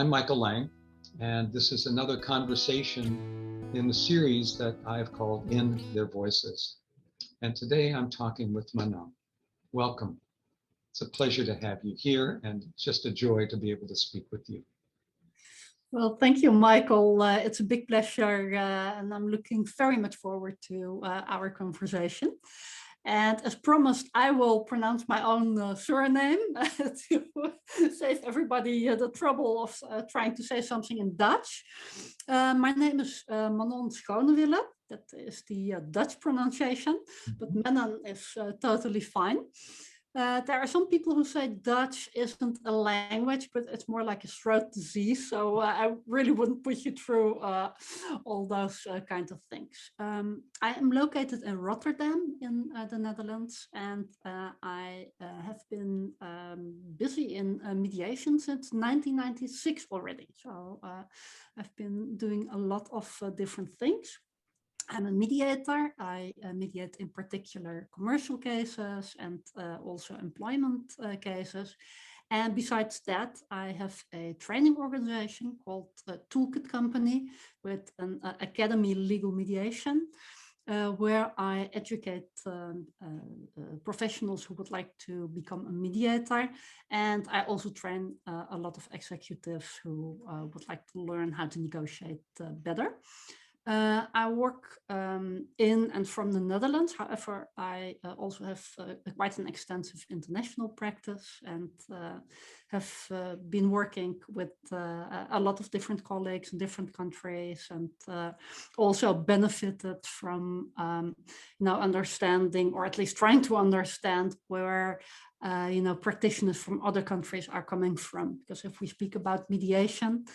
I'm Michael Lang, and this is another conversation in the series that I've called In Their Voices. And today I'm talking with Manon. Welcome. It's a pleasure to have you here, and it's just a joy to be able to speak with you. Well, thank you, Michael. It's a big pleasure, and I'm looking very much forward to our conversation. And as promised, I will pronounce my own surname to save everybody the trouble of trying to say something in Dutch. My name is Manon Schonewille. That is the Dutch pronunciation, but Manon is totally fine. There are some people who say Dutch isn't a language, but it's more like a throat disease. So I really wouldn't put you through all those kind of things. I am located in Rotterdam in the Netherlands, and I have been busy in mediation since 1996 already. So I've been doing a lot of different things. I'm a mediator. I mediate in particular commercial cases and also employment cases. And besides that, I have a training organization called Toolkit Company with an academy legal mediation, where I educate professionals who would like to become a mediator. And I also train a lot of executives who would like to learn how to negotiate better. I work in and from the Netherlands. However, I also have quite an extensive international practice and have been working with a lot of different colleagues in different countries, and also benefited from understanding, or at least trying to understand, where practitioners from other countries are coming from. Because if we speak about mediation,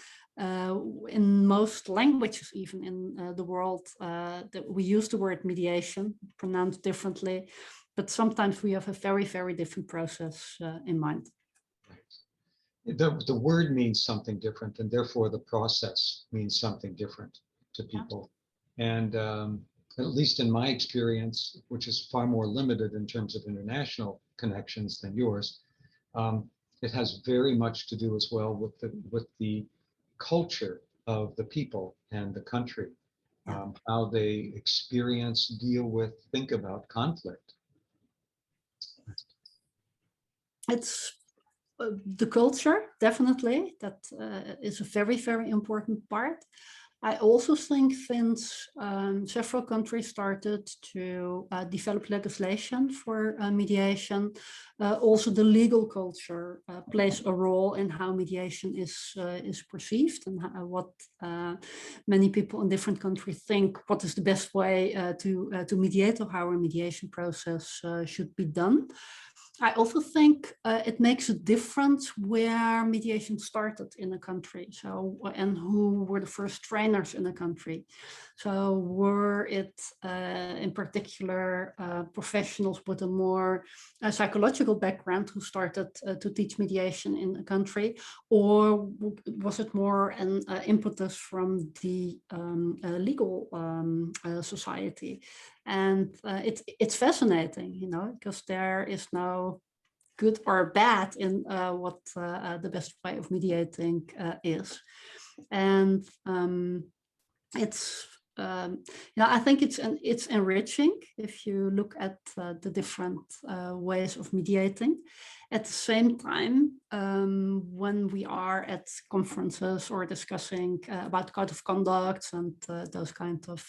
in most languages, even in the world, that we use the word mediation, pronounced differently, but sometimes we have a very, very different process in mind. Right. The word means something different, and therefore the process means something different to people. Yeah. And at least in my experience, which is far more limited in terms of international connections than yours, it has very much to do as well with the culture of the people and the country, how they experience, deal with, think about conflict. It's the culture, definitely. That is a very, very important part. I also think since several countries started to develop legislation for mediation, also the legal culture plays a role in how mediation is perceived, and what many people in different countries think what is the best way to mediate, or how a mediation process should be done. I also think it makes a difference where mediation started in a country, and who were the first trainers in a country. So were it in particular professionals with a more psychological background who started to teach mediation in a country, or was it more an impetus from the legal society? And it's fascinating, because there is no good or bad in what the best way of mediating is. And it's I think it's enriching if you look at the different ways of mediating. At the same time, when we are at conferences or discussing about code of conduct and those kind of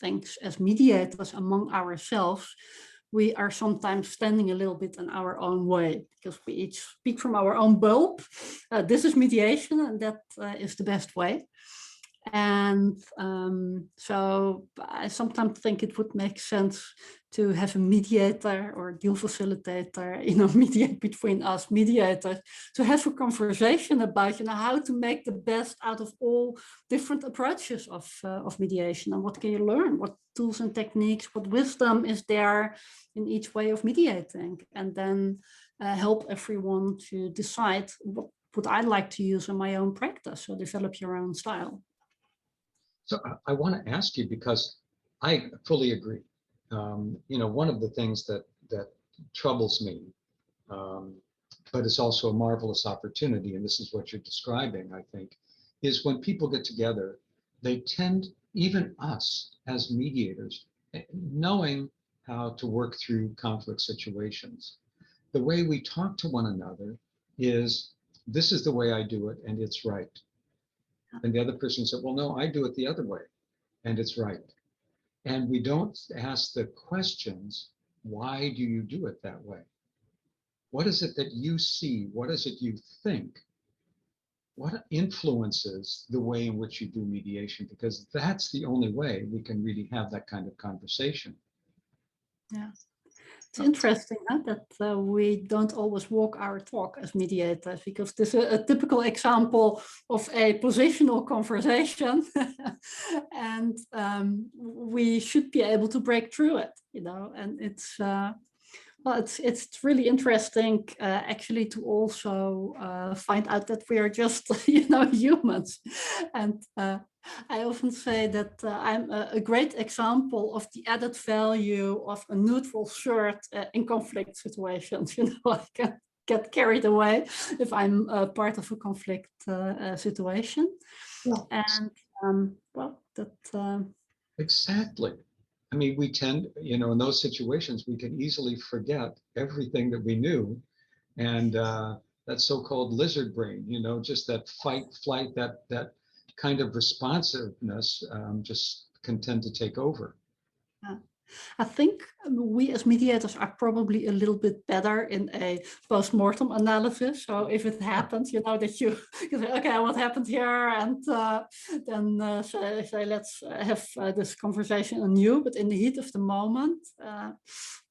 things as mediators among ourselves, we are sometimes standing a little bit in our own way, because we each speak from our own bulb. This is mediation, and that is the best way. And so I sometimes think it would make sense to have a mediator or deal facilitator, mediate between us mediators, to have a conversation about, how to make the best out of all different approaches of mediation, and what can you learn, what tools and techniques, what wisdom is there in each way of mediating, and then help everyone to decide what would I like to use in my own practice, so develop your own style. So I want to ask you, because I fully agree. One of the things that troubles me but it's also a marvelous opportunity, and this is what you're describing, I think, is when people get together, they tend, even us as mediators, knowing how to work through conflict situations. The way we talk to one another is, this is the way I do it, and it's right. And the other person said, well, no, I do it the other way, and it's right. And we don't ask the questions, why do you do it that way? What is it that you see? What is it you think? What influences the way in which you do mediation? Because that's the only way we can really have that kind of conversation. Yeah. It's interesting that we don't always walk our talk as mediators, because this is a typical example of a positional conversation, and we should be able to break through it, you know. And it's well, it's really interesting actually to also find out that we are just humans, and I often say that I'm a great example of the added value of a neutral shirt in conflict situations. I can get carried away if I'm part of a conflict situation. Well, and well, that exactly. I mean, we tend, in those situations, we can easily forget everything that we knew. And that so-called lizard brain, just that fight, flight, that kind of responsiveness just can tend to take over. I think we as mediators are probably a little bit better in a post-mortem analysis. So if it happens, that you say, okay, what happened here? And then say, let's have this conversation anew. But in the heat of the moment,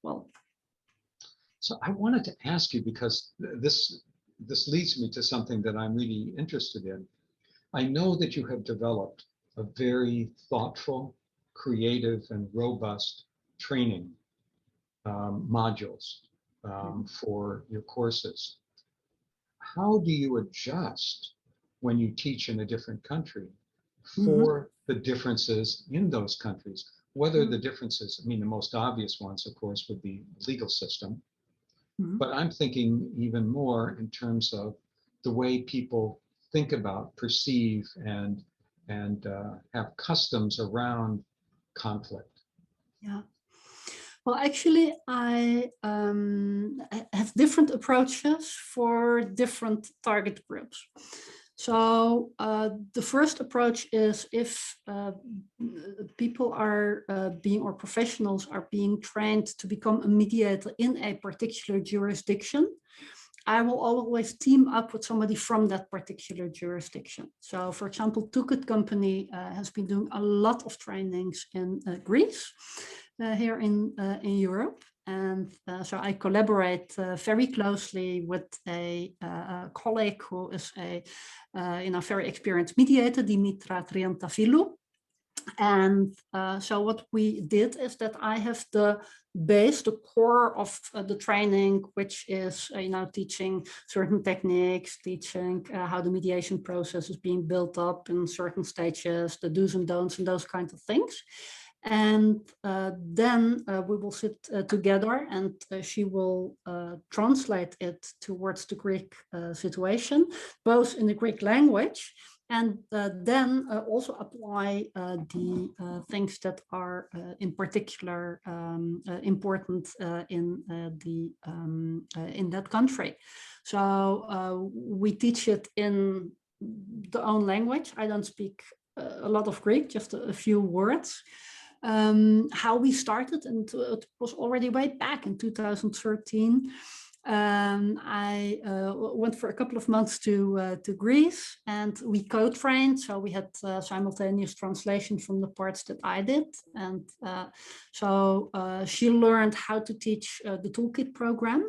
well. So I wanted to ask you, because this leads me to something that I'm really interested in. I know that you have developed a very thoughtful, creative, and robust training modules for your courses. How do you adjust when you teach in a different country for the differences in those countries? Whether the differences, I mean, the most obvious ones, of course, would be the legal system. But I'm thinking even more in terms of the way people think about, perceive, and have customs around conflict. Yeah. Well, actually, I have different approaches for different target groups. So the first approach is if people are or professionals are being trained to become a mediator in a particular jurisdiction, I will always team up with somebody from that particular jurisdiction. So, for example, Toolkit Company has been doing a lot of trainings in Greece, here in Europe. And so I collaborate very closely with a colleague who is a very experienced mediator, Dimitra Triantafilou. And so what we did is that I have the base, the core of the training, which is teaching certain techniques, teaching how the mediation process is being built up in certain stages, the do's and don'ts, and those kinds of things. And then we will sit together, and she will translate it towards the Greek situation, both in the Greek language, and then also apply the things that are in particular important in that country. So we teach it in the own language. I don't speak a lot of Greek, just a few words. How we started, and it was already way back in 2013. I went for a couple of months to Greece, and we co-trained. So we had simultaneous translation from the parts that I did. And so she learned how to teach the Toolkit program.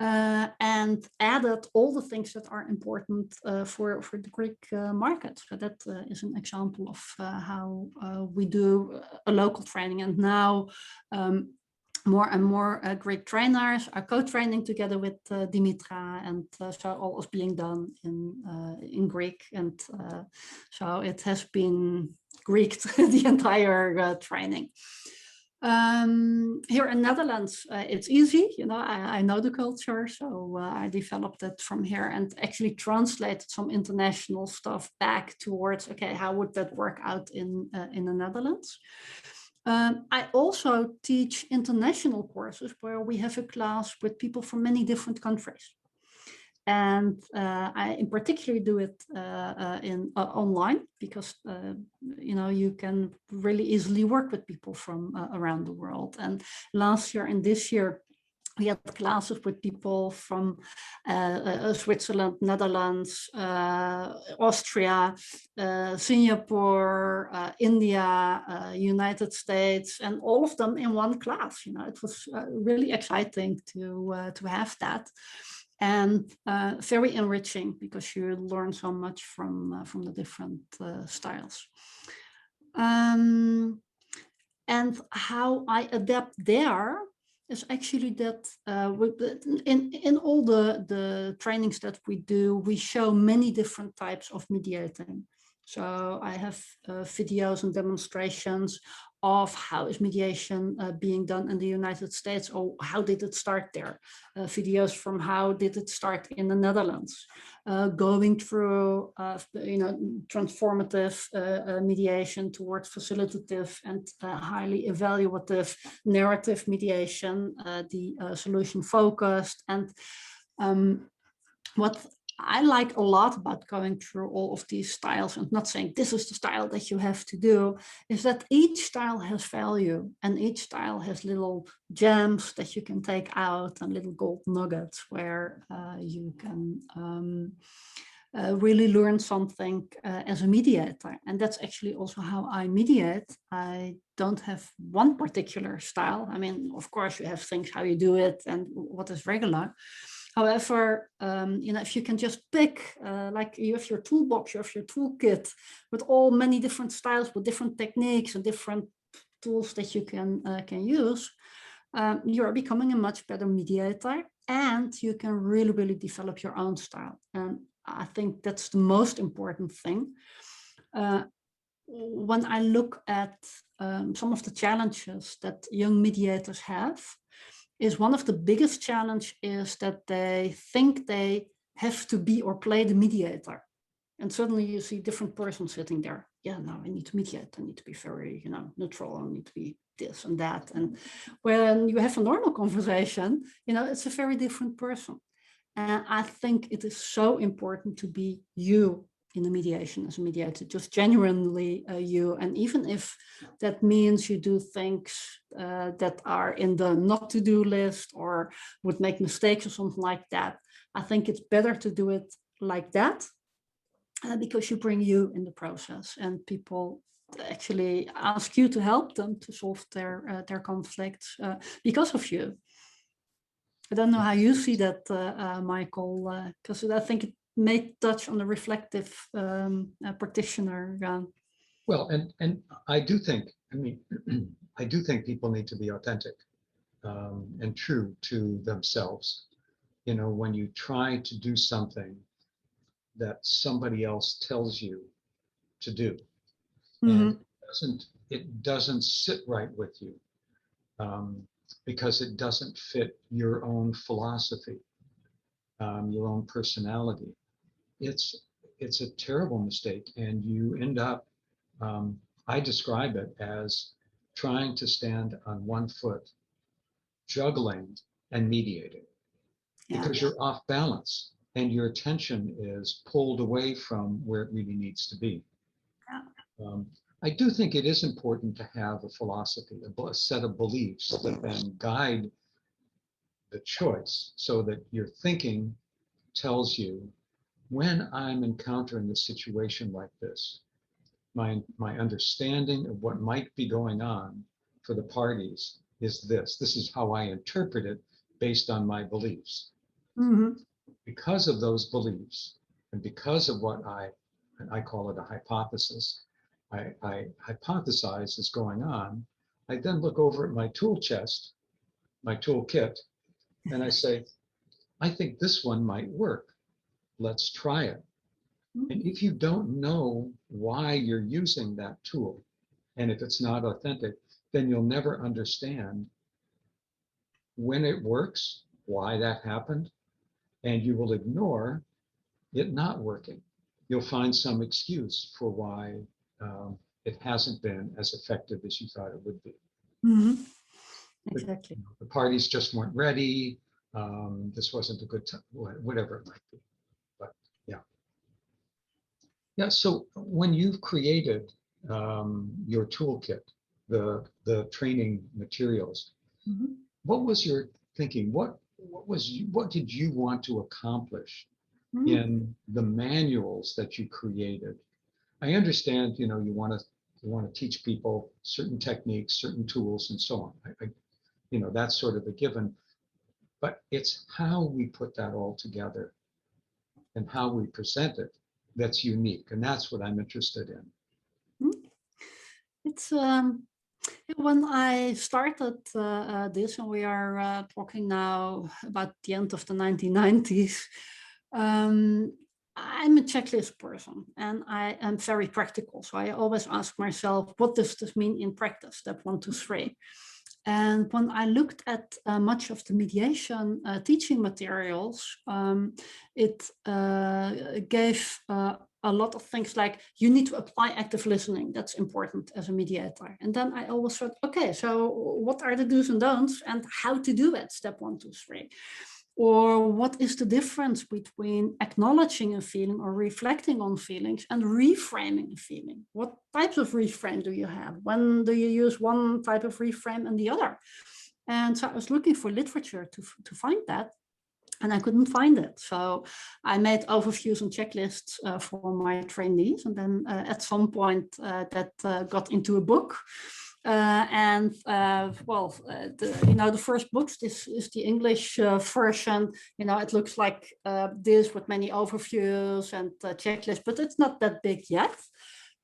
And added all the things that are important for the Greek market. So that is an example of how we do a local training. And now more and more Greek trainers are co-training together with Dimitra, and so all is being done in Greek. And so it has been Greeked the entire training. Here in Netherlands, it's easy. You know, I know the culture, so I developed it from here and actually translated some international stuff back towards, okay, how would that work out in the Netherlands? I also teach international courses where we have a class with people from many different countries. And I in particular do it in online because you know, you can really easily work with people from around the world. And last year and this year we had classes with people from Switzerland, Netherlands, Austria, Singapore, India, United States, and all of them in one class. You know, it was really exciting to have that. And very enriching because you learn so much from the different styles. And how I adapt there is actually that in all the trainings that we do, we show many different types of mediating. So I have videos and demonstrations of how is mediation being done in the United States, or how did it start there? Videos from how did it start in the Netherlands? Going through, you know, transformative mediation towards facilitative and highly evaluative narrative mediation, the solution focused. And what I like a lot about going through all of these styles and not saying this is the style that you have to do, is that each style has value and each style has little gems that you can take out and little gold nuggets where you can really learn something as a mediator. And that's actually also how I mediate. I don't have one particular style. I mean, of course, you have things how you do it and what is regular. However, you know, if you can just pick, like you have your toolbox, you have your toolkit with all many different styles, with different techniques and different tools that you can use, you're becoming a much better mediator, and you can really, really develop your own style. And I think that's the most important thing. When I look at some of the challenges that young mediators have, is one of the biggest challenge is that they think they have to be or play the mediator. And suddenly you see different persons sitting there. Yeah, no, I need to mediate. I need to be very, you know, neutral. I need to be this and that. And when you have a normal conversation, you know, it's a very different person. And I think it is so important to be you in the mediation as a mediator, just genuinely you. And even if that means you do things that are in the not to do list or would make mistakes or something like that, I think it's better to do it like that because you bring you in the process and people actually ask you to help them to solve their conflicts because of you. I don't know how you see that, Michael, because I think it may touch on the reflective practitioner. Well, and I do think, I mean, I do think people need to be authentic and true to themselves. You know, when you try to do something that somebody else tells you to do, and it doesn't sit right with you because it doesn't fit your own philosophy, your own personality. It's a terrible mistake, and you end up, I describe it as trying to stand on one foot, juggling and mediating, because you're off balance and your attention is pulled away from where it really needs to be. I do think it is important to have a philosophy, a set of beliefs that then guide the choice, so that your thinking tells you, when I'm encountering a situation like this, my understanding of what might be going on for the parties is this. This is how I interpret it based on my beliefs. Because of those beliefs, and because of what I call it a hypothesis, I hypothesize is going on, I then look over at my tool chest, my toolkit, and I say, I think this one might work. Let's try it. And if you don't know why you're using that tool, and if it's not authentic, then you'll never understand when it works, why that happened, and you will ignore it not working. You'll find some excuse for why it hasn't been as effective as you thought it would be. Mhm. Exactly. The parties just weren't ready. This wasn't a good time, whatever it might be. But yeah. Yeah, so when you've created your toolkit, the training materials, Mhm. what was your thinking? What did you want to accomplish Mhm. in the manuals that you created? I understand, you want to teach people certain techniques, certain tools, and so on. That's sort of a given. But it's how we put that all together and how we present it that's unique, and that's what I'm interested in. Mhm. It's when I started this, and we are talking now about the end of the 1990s. I'm a checklist person, and I am very practical. So I always ask myself, what does this mean in practice? Step 1, 2, 3. And when I looked at much of the mediation teaching materials, it gave a lot of things like you need to apply active listening. That's important as a mediator. And then I always thought, okay, so what are the do's and don'ts and how to do it? Step 1, 2, 3. Or what is the difference between acknowledging a feeling or reflecting on feelings and reframing a feeling? What types of reframe do you have? When do you use one type of reframe and the other? And so I was looking for literature to find that, and I couldn't find it. So I made overviews and checklists for my trainees. And then at some point that got into a book. The first books, this is the English version. It looks like this with many overviews and checklists, but it's not that big yet.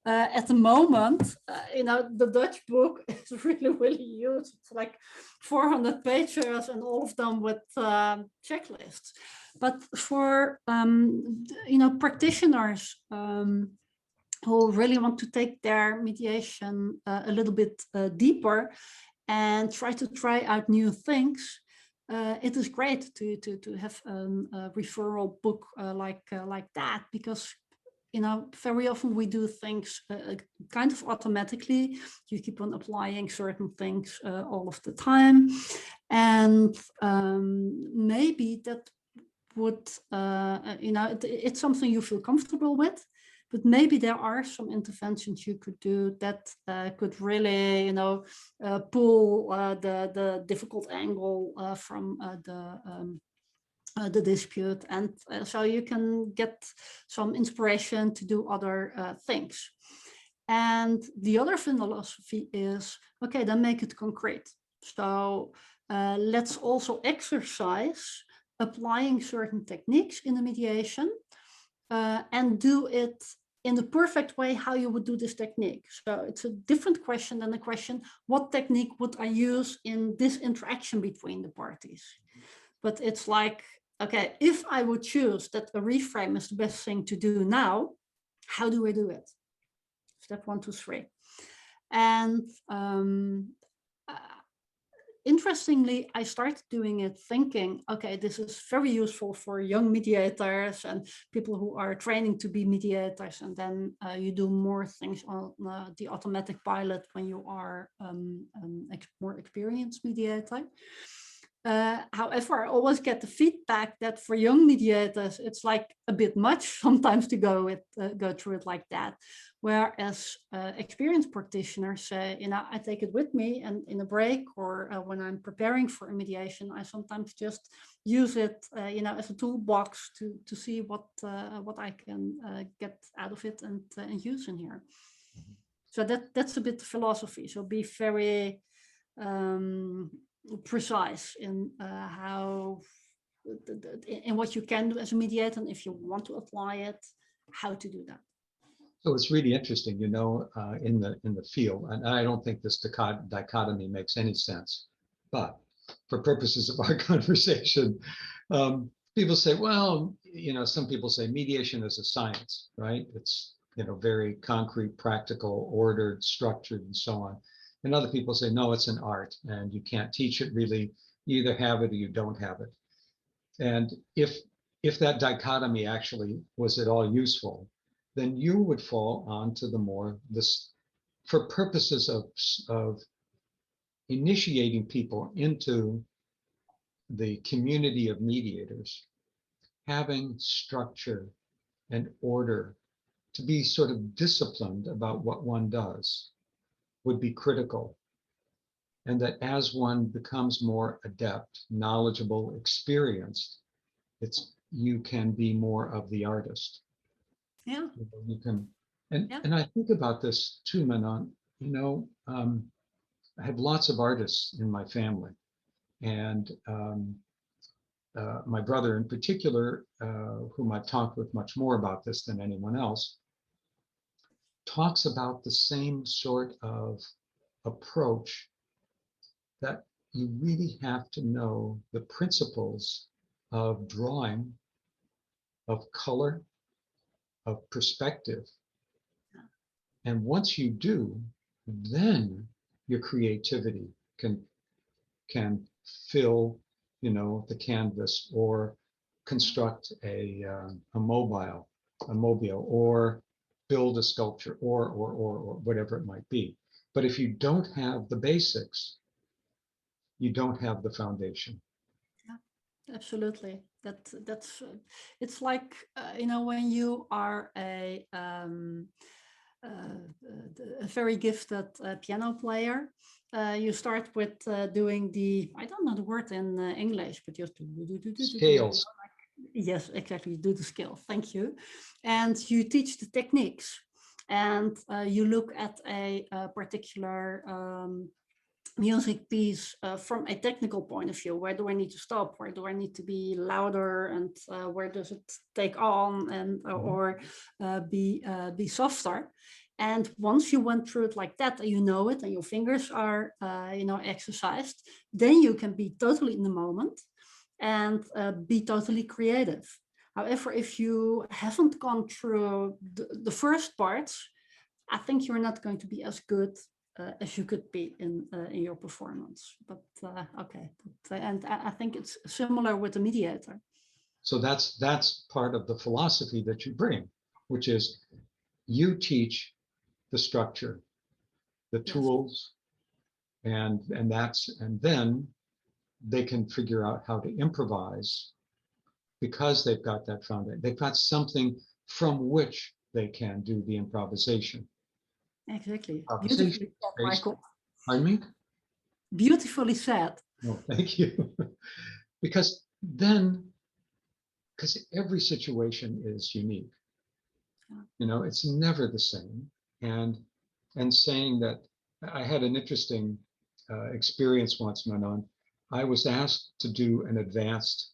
At the moment, the Dutch book is really, really huge. It's like 400 pages and all of them with checklists. But for, practitioners who really want to take their mediation a little bit deeper and try out new things, it is great to have a referral book like that, because very often we do things kind of automatically. You keep on applying certain things all of the time. And maybe that would, it's something you feel comfortable with, but maybe there are some interventions you could do that could really, pull the difficult angle from the dispute, and so you can get some inspiration to do other things. And the other philosophy is, okay, then make it concrete. So let's also exercise applying certain techniques in the mediation and do it in the perfect way how you would do this technique. So it's a different question than the question, what technique would I use in this interaction between the parties? But it's like, okay, if I would choose that a reframe is the best thing to do now, how do I do it? Step 1, 2, 3. And interestingly, I started doing it thinking, okay, this is very useful for young mediators and people who are training to be mediators. And then you do more things on the automatic pilot when you are more experienced mediator. However, I always get the feedback that for young mediators, it's like a bit much sometimes to go through it like that. Whereas experienced practitioners say, I take it with me, and in a break or when I'm preparing for a mediation, I sometimes just use it, as a toolbox to see what I can get out of it and use in here. Mm-hmm. So that's a bit the philosophy. So be very precise in how in what you can do as a mediator, and if you want to apply it, how to do that. So it's really interesting, in the field, and I don't think this dichotomy makes any sense, but for purposes of our conversation, people say, well, some people say mediation is a science, right? It's very concrete, practical, ordered, structured, and so on. And other people say, no, it's an art and you can't teach it really. You either have it or you don't have it. And if that dichotomy actually was at all useful, then you would fall onto the more this, for purposes of initiating people into the community of mediators, having structure and order, to be sort of disciplined about what one does would be critical. And that as one becomes more adept, knowledgeable, experienced, you can be more of the artist. Yeah. You can, and Yeah. I think about this too, Manon. I have lots of artists in my family, and my brother in particular, whom I've talked with much more about this than anyone else, talks about the same sort of approach, that you really have to know the principles of drawing, of color, of perspective. And once you do, then your creativity can fill, the canvas, or construct a mobile, or build a sculpture, or whatever it might be. But if you don't have the basics, you don't have the foundation. Yeah, absolutely. That's it's like when you are a very gifted piano player. You start with doing I don't know the word in English, but just Scales. Yes, exactly. You do the scale. Thank you. And you teach the techniques, and you look at a particular music piece from a technical point of view. Where do I need to stop? Where do I need to be louder? And where does it take on and or be softer? And once you went through it like that, and you know it, and your fingers are exercised, then you can be totally in the moment and be totally creative. However, if you haven't gone through the first parts, I think you're not going to be as good as you could be in your performance. But okay, and I think it's similar with the mediator. So that's part of the philosophy that you bring, which is you teach the structure, the tools, and then they can figure out how to improvise, because they've got that foundation. They've got something from which they can do the improvisation. Exactly. Improvisation. Beautifully said, Michael. Pardon me? Beautifully said. Oh, thank you. Because every situation is unique. It's never the same. And saying that, I had an interesting experience once, Manon. I was asked to do an advanced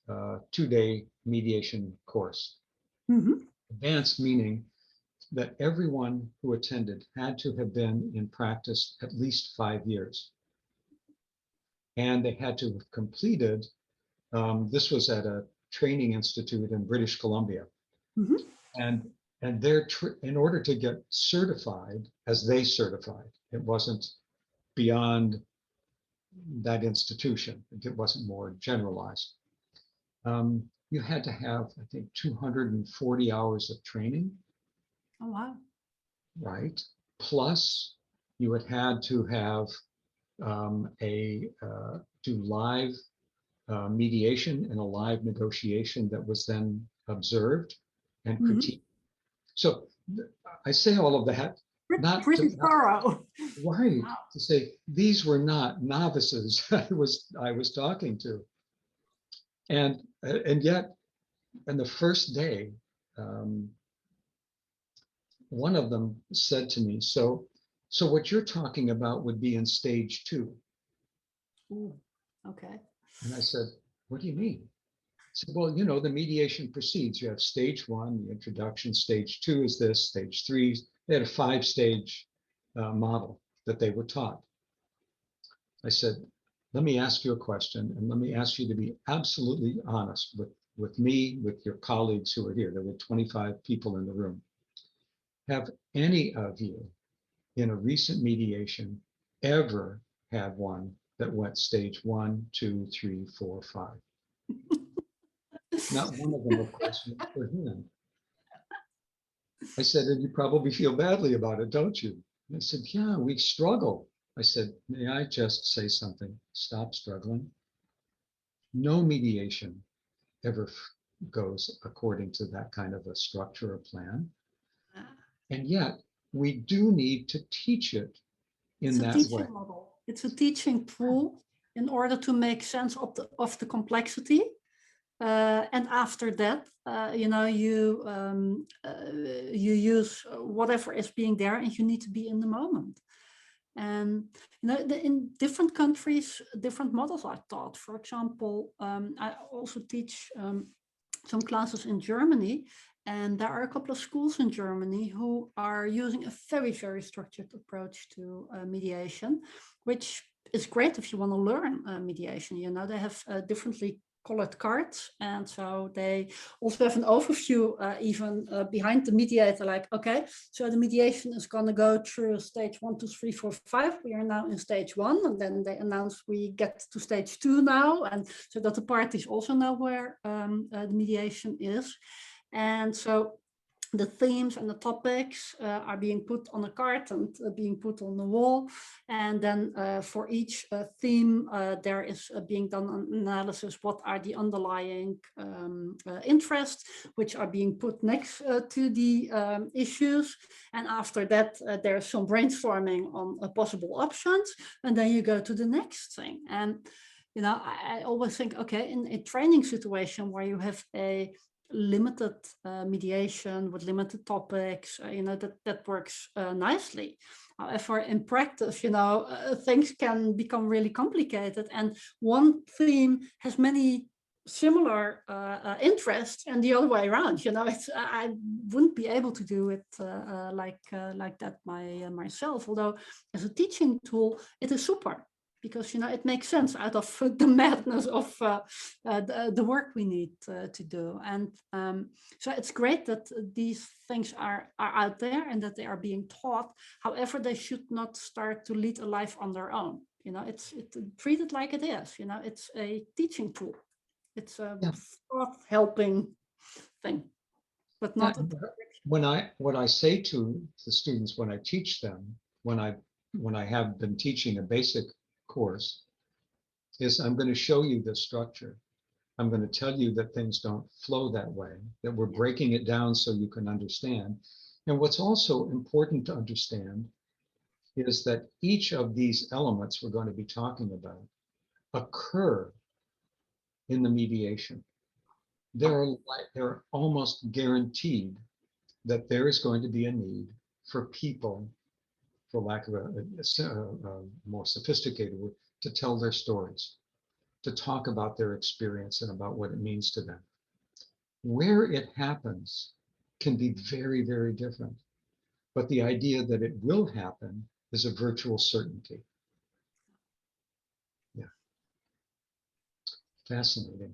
2-day mediation course. Mm-hmm. Advanced meaning that everyone who attended had to have been in practice at least 5 years. And they had to have completed, this was at a training institute in British Columbia. Mm-hmm. And in order to get certified, as they certified, it wasn't beyond that institution. It wasn't more generalized. You had to have, I think, 240 hours of training. Oh, wow. Right. Plus, you had to have do live mediation and a live negotiation that was then observed and critiqued. So I say all of that pretty thorough. Right. Wow. To say these were not novices I was talking to, and yet, on the first day, one of them said to me, so what you're talking about would be in stage 2. Ooh, okay. And I said, what do you mean? He said, well, the mediation proceeds. You have stage 1, the introduction. Stage 2 is this. Stage 3, they had a 5-stage model that they were taught. I said, let me ask you a question, and let me ask you to be absolutely honest with me, with your colleagues who are here. There were 25 people in the room. Have any of you in a recent mediation ever had one that went stage 1, 2, 3, 4, 5. Not one of them, of course, went for him. I said, and you probably feel badly about it, don't you? And I said, yeah, we struggle. I said, may I just say something? Stop struggling. No mediation ever goes according to that kind of a structure or plan. And yet we do need to teach it in that way. It's a teaching model. It's a teaching tool in order to make sense of the complexity. And after that, you know, you use whatever is being there, and you need to be in the moment. And you know, in different countries, different models are taught. For example, I also teach some classes in Germany, and there are a couple of schools in Germany who are using a very, very structured approach to mediation, which is great if you want to learn mediation. You know, they have differently colored cards, and so they also have an overview even behind the mediator, like, okay, so the mediation is going to go through stage 1, 2, 3, 4, 5. We are now in stage 1, and then they announce we get to stage 2 now, and so that the parties also know where the mediation is. And so the themes and the topics are being put on a card and being put on the wall. And then for each theme, there is being done an analysis. What are the underlying interests, which are being put next to the issues. And after that, there's some brainstorming on possible options. And then you go to the next thing. And, you know, I always think, okay, in a training situation where you have a limited mediation with limited topics, you know, that works nicely. However, in practice, you know, things can become really complicated, and one theme has many similar interests and the other way around. You know, it's I wouldn't be able to do it like that myself. Although as a teaching tool, it is super, because, you know, it makes sense out of the madness of the work we need to do. And so it's great that these things are out there and that they are being taught. However, they should not start to lead a life on their own. You know, it's treated like it is. You know, it's a teaching tool. It's a thought helping thing, but not. What I say to the students when I teach them, when I have been teaching a basic course, is I'm going to show you the structure. I'm going to tell you that things don't flow that way, that we're breaking it down so you can understand. And what's also important to understand is that each of these elements we're going to be talking about occur in the mediation. They're almost guaranteed that there is going to be a need for people, for lack of a more sophisticated word, to tell their stories, to talk about their experience and about what it means to them. Where it happens can be very, very different. But the idea that it will happen is a virtual certainty. Yeah. Fascinating.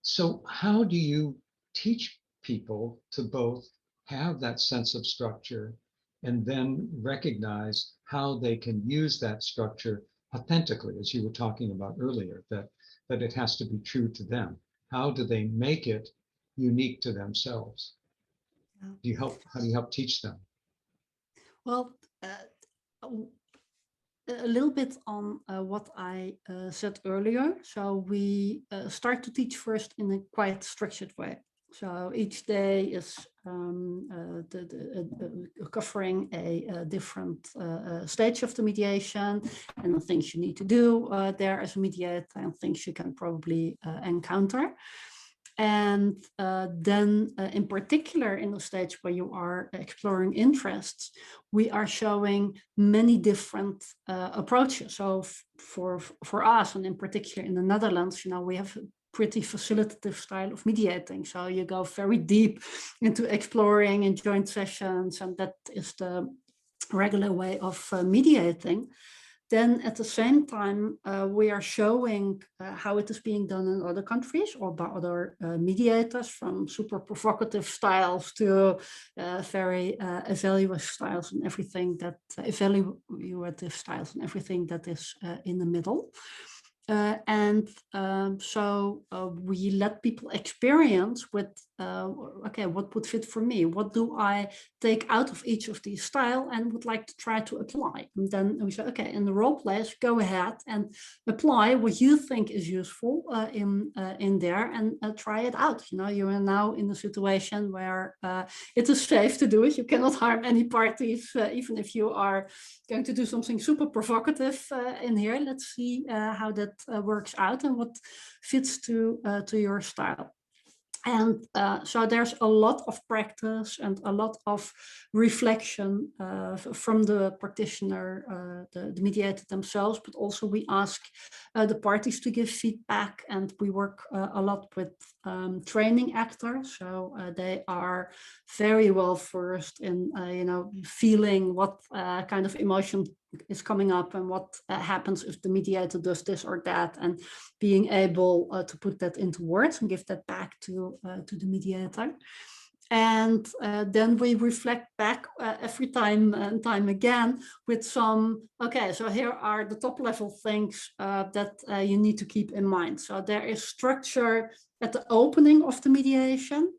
So how do you teach people to both have that sense of structure and then recognize how they can use that structure authentically, as you were talking about earlier, that it has to be true to them? How do they make it unique to themselves? How do you help teach them? Well, a little bit on what I said earlier. So we start to teach first in a quite structured way. So each day is covering a different stage of the mediation, and the things you need to do there as a mediator, and things you can probably encounter. And then in particular, in the stage where you are exploring interests, we are showing many different approaches. So for us, and in particular in the Netherlands, you know, we have a pretty facilitative style of mediating. So you go very deep into exploring in joint sessions, and that is the regular way of mediating. then at the same time, we are showing how it is being done in other countries or by other mediators, from super provocative styles to very evaluative styles and everything that evaluative styles and everything that is in the middle. So we let people experience with, okay, what would fit for me? What do I take out of each of these styles and would like to try to apply? And then we say, okay, in the role plays, go ahead and apply what you think is useful in there and try it out. You know, you are now in a situation where it is safe to do it. You cannot harm any parties, even if you are going to do something super provocative in here. Let's see how that works out and what fits to your style. And so there's a lot of practice and a lot of reflection from the practitioner, the mediator themselves, but also we ask the parties to give feedback, and we work a lot with training actors. So they are very well versed in, you know, feeling what kind of emotion is coming up and what happens if the mediator does this or that, and being able to put that into words and give that back to the mediator. And then we reflect back every time and time again with some, okay, so here are the top level things that you need to keep in mind. So there is structure at the opening of the mediation,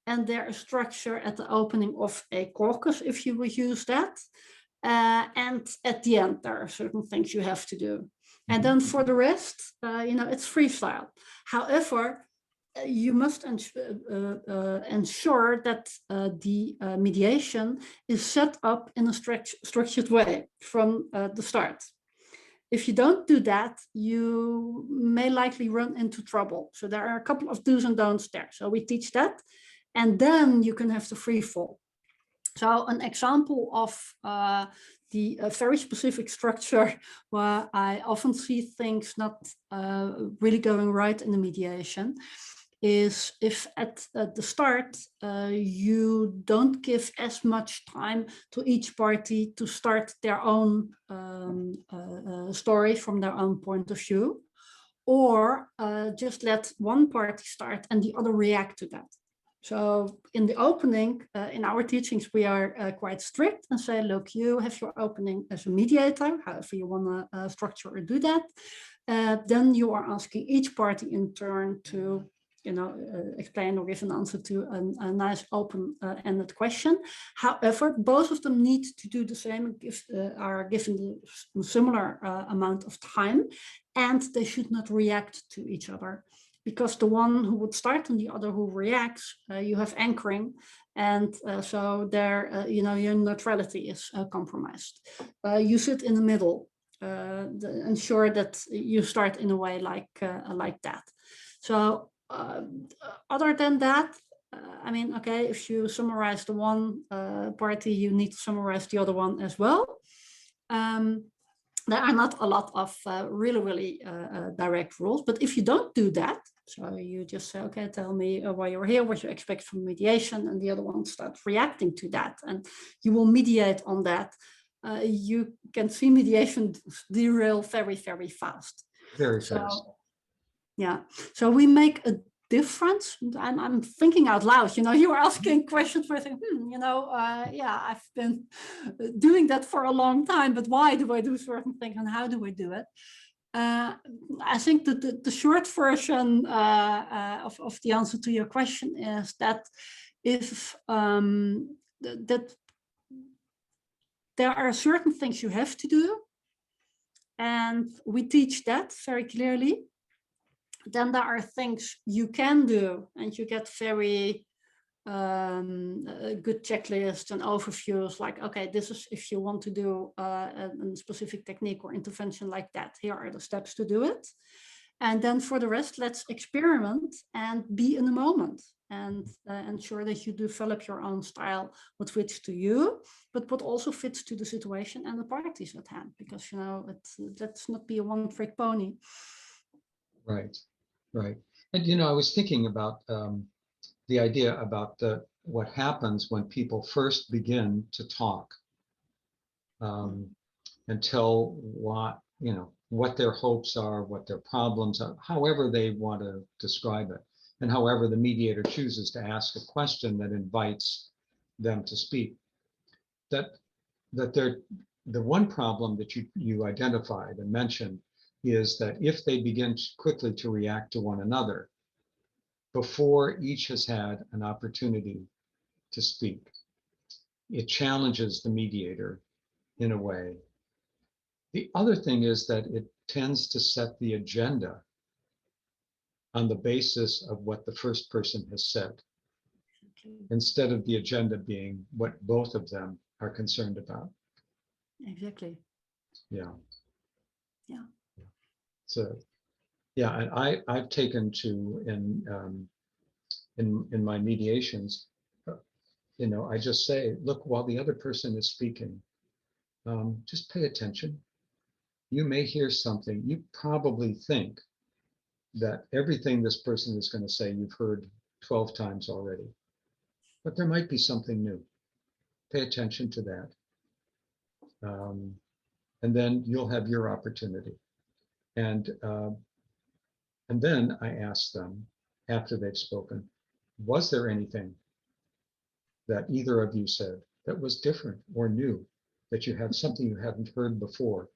and there is structure at the opening of a caucus, if you would use that. And at the end, there are certain things you have to do. And then for the rest, you know, it's freestyle. However, you must ensure that the mediation is set up in a structured way from the start. If you don't do that, you may likely run into trouble. So there are a couple of do's and don'ts there. So we teach that, and then you can have the free fall. So an example of the very specific structure where I often see things not really going right in the mediation is if at the start you don't give as much time to each party to start their own story from their own point of view, or just let one party start and the other react to that. So in the opening, in our teachings, we are quite strict and say, look, you have your opening as a mediator, however you want to structure or do that. Then you are asking each party in turn to, you know, explain or give an answer to a nice open-ended question. However, both of them need to do the same, are given the similar amount of time, and they should not react to each other. Because the one who would start and the other who reacts, you have anchoring, and so there, you know, your neutrality is compromised. You sit in the middle, ensure that you start in a way like that. So other than that, I mean, okay, if you summarize the one party, you need to summarize the other one as well. There are not a lot of really direct rules, but if you don't do that, so you just say, okay, tell me why you're here, what you expect from mediation, and the other one starts reacting to that, and you will mediate on that. You can see mediation derail very fast. Very fast. Yeah, so we make a difference. I'm thinking out loud, you know, you are asking questions where I think, you know, yeah, I've been doing that for a long time, but why do I do certain things and how do I do it? I think that the short version of the answer to your question is that if that there are certain things you have to do, and we teach that very clearly. Then there are things you can do, and you get very good checklists and overviews like, okay, this is if you want to do a specific technique or intervention like that, here are the steps to do it. And then for the rest, let's experiment and be in the moment and ensure that you develop your own style, what fits to you, but what also fits to the situation and the parties at hand, because, you know, let's not be a one-trick pony. Right. Right. And, you know, I was thinking about the idea about what happens when people first begin to talk. and tell what their hopes are, what their problems are, however they want to describe it. And however the mediator chooses to ask a question that invites them to speak. The one problem that you identified and mentioned is that if they begin quickly to react to one another before each has had an opportunity to speak, it challenges the mediator in a way. The other thing is that it tends to set the agenda on the basis of what the first person has said, instead of the agenda being what both of them are concerned about. Exactly. Yeah. Yeah. So, yeah, and I've taken to in my mediations, I just say, look, while the other person is speaking, just pay attention. You may hear something. You probably think that everything this person is going to say you've heard 12 times already, but there might be something new. Pay attention to that. And then you'll have your opportunity. And then I ask them, after they've spoken, was there anything that either of you said that was different or new, that you had something you hadn't heard before?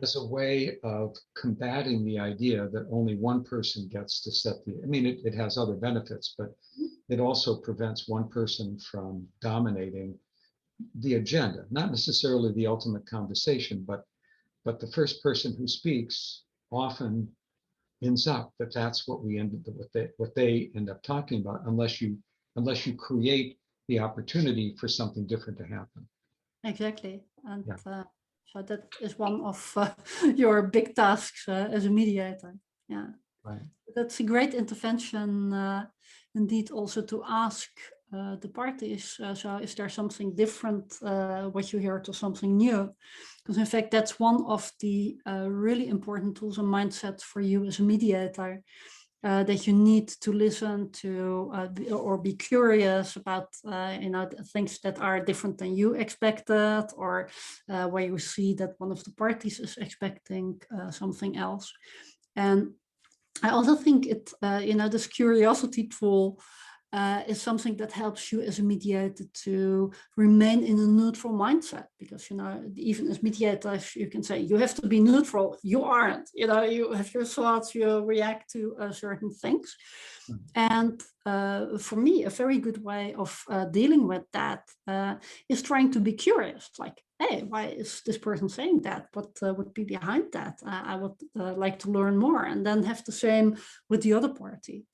As a way of combating the idea that only one person gets to set the, it has other benefits, but it also prevents one person from dominating the agenda, not necessarily the ultimate conversation, but the first person who speaks often ends up that's what they end up talking about, unless you create the opportunity for something different to happen. Exactly. And yeah. So that is one of your big tasks as a mediator. Yeah, Right. That's a great intervention indeed, also to ask the parties, so is there something different what you heard or something new? Because in fact, that's one of the really important tools and mindset for you as a mediator, that you need to listen to or be curious about things that are different than you expected, or where you see that one of the parties is expecting something else. And I also think this curiosity tool is something that helps you as a mediator to remain in a neutral mindset, because even as mediators you can say you have to be neutral. You aren't. You have your thoughts, you react to certain things. And for me, a very good way of dealing with that is trying to be curious. Like, hey, why is this person saying that? What would be behind that? I would like to learn more, and then have the same with the other party.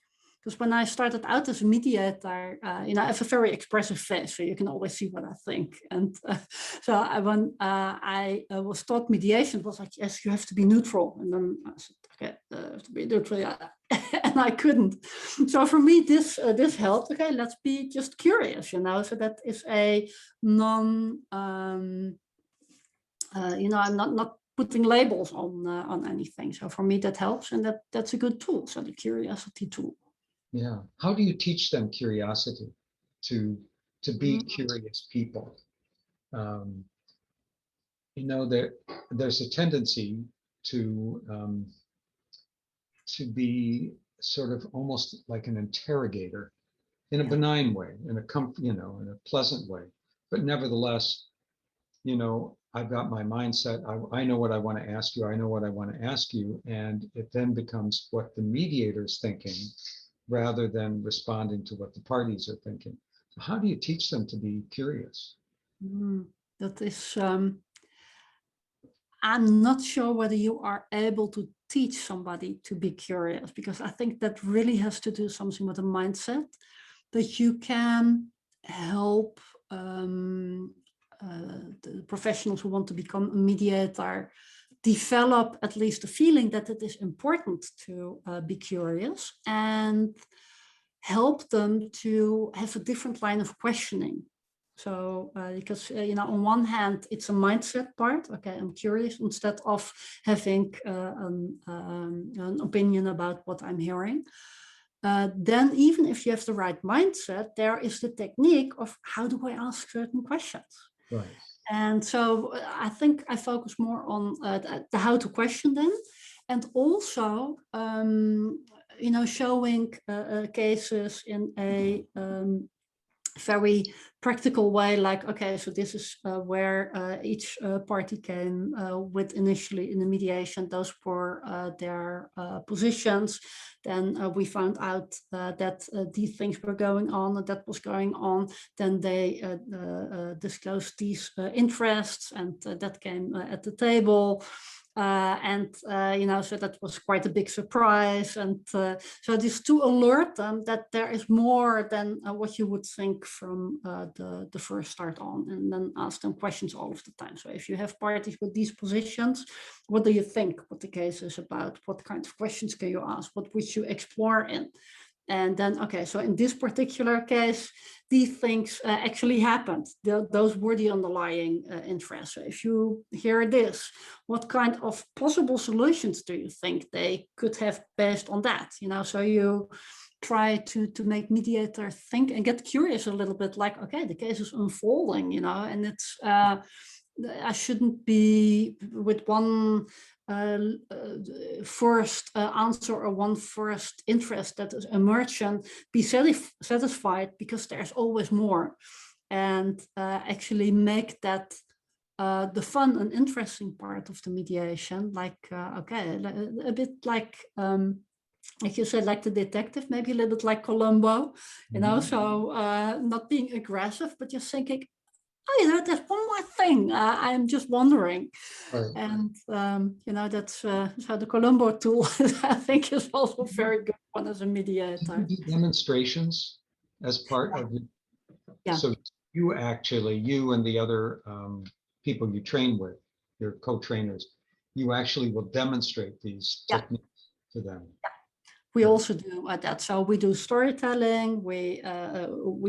Because when I started out as a mediator, I have a very expressive face, so you can always see what I think. And when I was taught mediation, it was like, yes, you have to be neutral. And then I said, okay, I have to be neutral, yeah. And I couldn't. So for me, this helped. Okay, let's be just curious, So that is a I'm not putting labels on anything. So for me, that helps, and that's a good tool. So the curiosity tool. Yeah. How do you teach them curiosity, to be curious people? There's a tendency to be sort of almost like an interrogator, in a benign way, in a pleasant way. But nevertheless, I've got my mindset. I know what I want to ask you. I know what I want to ask you. And it then becomes what the mediator's thinking, rather than responding to what the parties are thinking. So how do you teach them to be curious? That is, I'm not sure whether you are able to teach somebody to be curious, because I think that really has to do something with a mindset, that you can help the professionals who want to become a mediator develop at least a feeling that it is important to be curious, and help them to have a different line of questioning. So because, on one hand, it's a mindset part. Okay, I'm curious, instead of having an opinion about what I'm hearing. Then even if you have the right mindset, there is the technique of how do I ask certain questions. Right. And so I think I focus more on the how to question them, and also showing cases in a very practical way, like, okay, so this is where each party came with initially in the mediation. Those were their positions. Then we found out that these things were going on, and that was going on. Then they disclosed these interests, and that came at the table. So that was quite a big surprise. And so this to alert them that there is more than what you would think from the first start on, and then ask them questions all of the time. So if you have parties with these positions, what do you think what the case is about? What kind of questions can you ask? What would you explore in? And then, okay, so in this particular case, these things actually happened. Those were the underlying interests. So if you hear this, what kind of possible solutions do you think they could have based on that? So you try to make mediator think and get curious a little bit, like, okay, the case is unfolding, and it's I shouldn't be with one first answer or one first interest that is emergent, be satisfied, because there's always more, and actually make that the fun and interesting part of the mediation, like, okay, a bit like you said, like the detective, maybe a little bit like Columbo, so not being aggressive, but just thinking, oh, there's one more thing. I'm just wondering. Right. And, that's how the Columbo tool, I think, is also a very good one as a mediator. Do demonstrations as part of it. Yeah. So you and the other people you train with, your co-trainers, you actually will demonstrate these techniques to them. Yeah. We also do that. So we do storytelling, we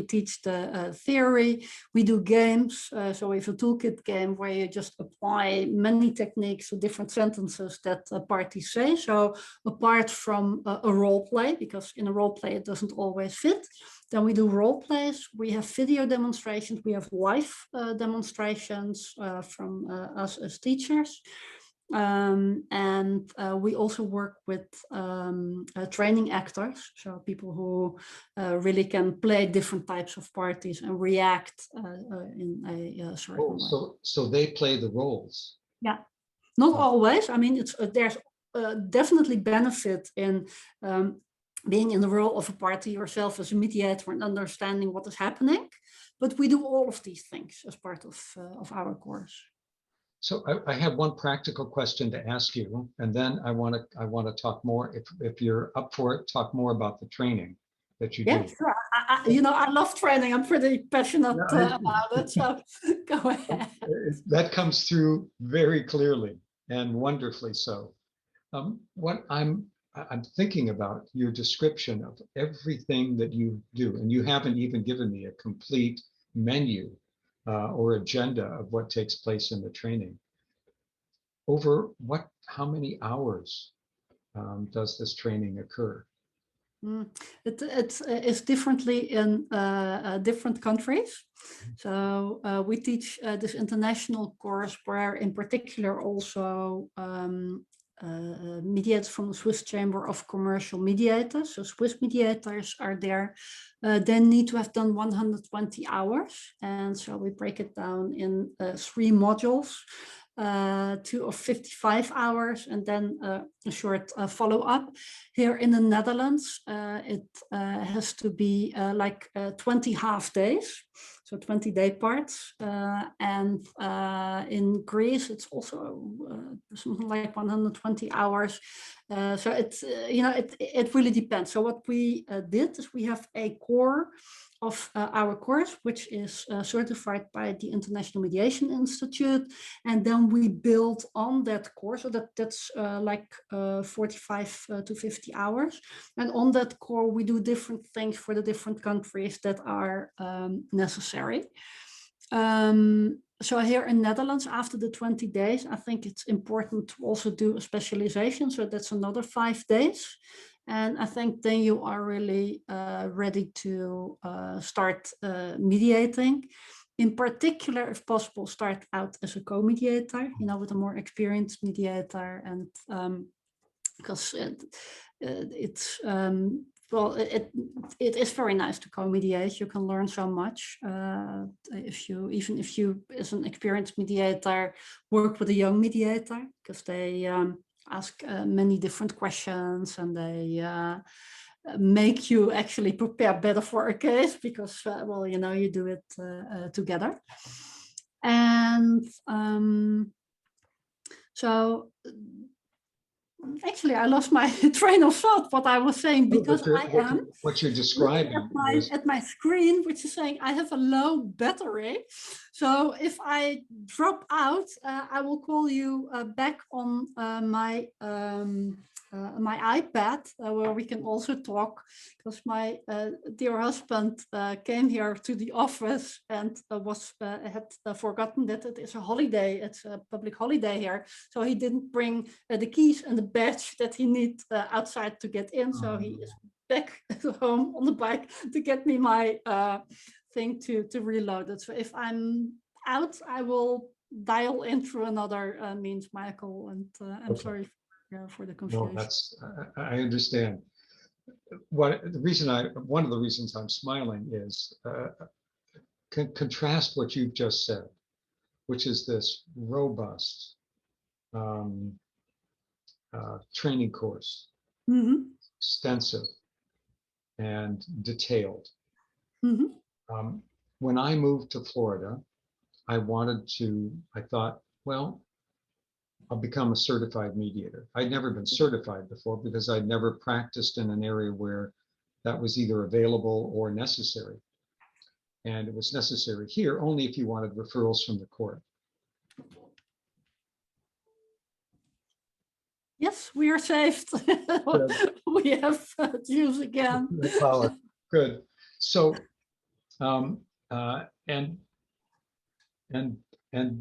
teach the theory, we do games. So we have a toolkit game where you just apply many techniques to different sentences that parties say. So apart from a role play, because in a role play it doesn't always fit, then we do role plays, we have video demonstrations, we have live demonstrations from us as teachers. We also work with training actors, so people who really can play different types of parties and react in a certain way. So they play the roles. Yeah, not always. I mean, there's definitely benefit in being in the role of a party yourself as a mediator and understanding what is happening. But we do all of these things as part of our course. So I have one practical question to ask you, and then I want to talk more, if you're up for it, talk more about the training that you do. Yeah, sure. I love training. I'm pretty passionate about it. So go ahead. That comes through very clearly and wonderfully so. What I'm thinking about your description of everything that you do, and you haven't even given me a complete menu or agenda of what takes place in the training. Over how many hours does this training occur? It's differently in different countries. So we teach this international course where in particular also mediators from the Swiss Chamber of Commercial Mediators. So Swiss mediators are there. They need to have done 120 hours. And so we break it down in 3 modules. 2 of 55 hours, and then a short follow-up. Here in the Netherlands, it has to be like 20 half days, so 20-day parts. And in Greece, it's also something like 120 hours. So it's, it really depends. So what we did is we have a core of our course, which is certified by the International Mediation Institute. And then we build on that course, so that's like 45 to 50 hours. And on that core, we do different things for the different countries that are necessary. So here in Netherlands, after the 20 days, I think it's important to also do a specialization. So that's another 5 days. And I think then you are really ready to start mediating. in particular, if possible, start out as a co-mediator, you know, with a more experienced mediator, and because it's well, it is very nice to co-mediate. You can learn so much even if you, as an experienced mediator, work with a young mediator, because they ask many different questions, and they make you actually prepare better for a case, because well, you know, you do it together. And so actually, I lost my train of thought, what I was saying, because what you're describing at my screen, which is saying I have a low battery. So if I drop out, I will call you back on my iPad, where we can also talk, because my dear husband came here to the office and had forgotten that it is a holiday. It's a public holiday here, so he didn't bring the keys and the badge that he needs outside to get in. So he is back at home on the bike to get me my thing to reload it. So if I'm out, I will dial in through another means, Michael, and I'm sorry for the confusion. No, I understand. One of the reasons I'm smiling is contrast what you've just said, which is this robust training course, extensive and detailed. When I moved to Florida, I thought, well, I'll become a certified mediator. I'd never been certified before, because I'd never practiced in an area where that was either available or necessary. And it was necessary here only if you wanted referrals from the court. Yes, we are saved. We have Jews again. Good. So, and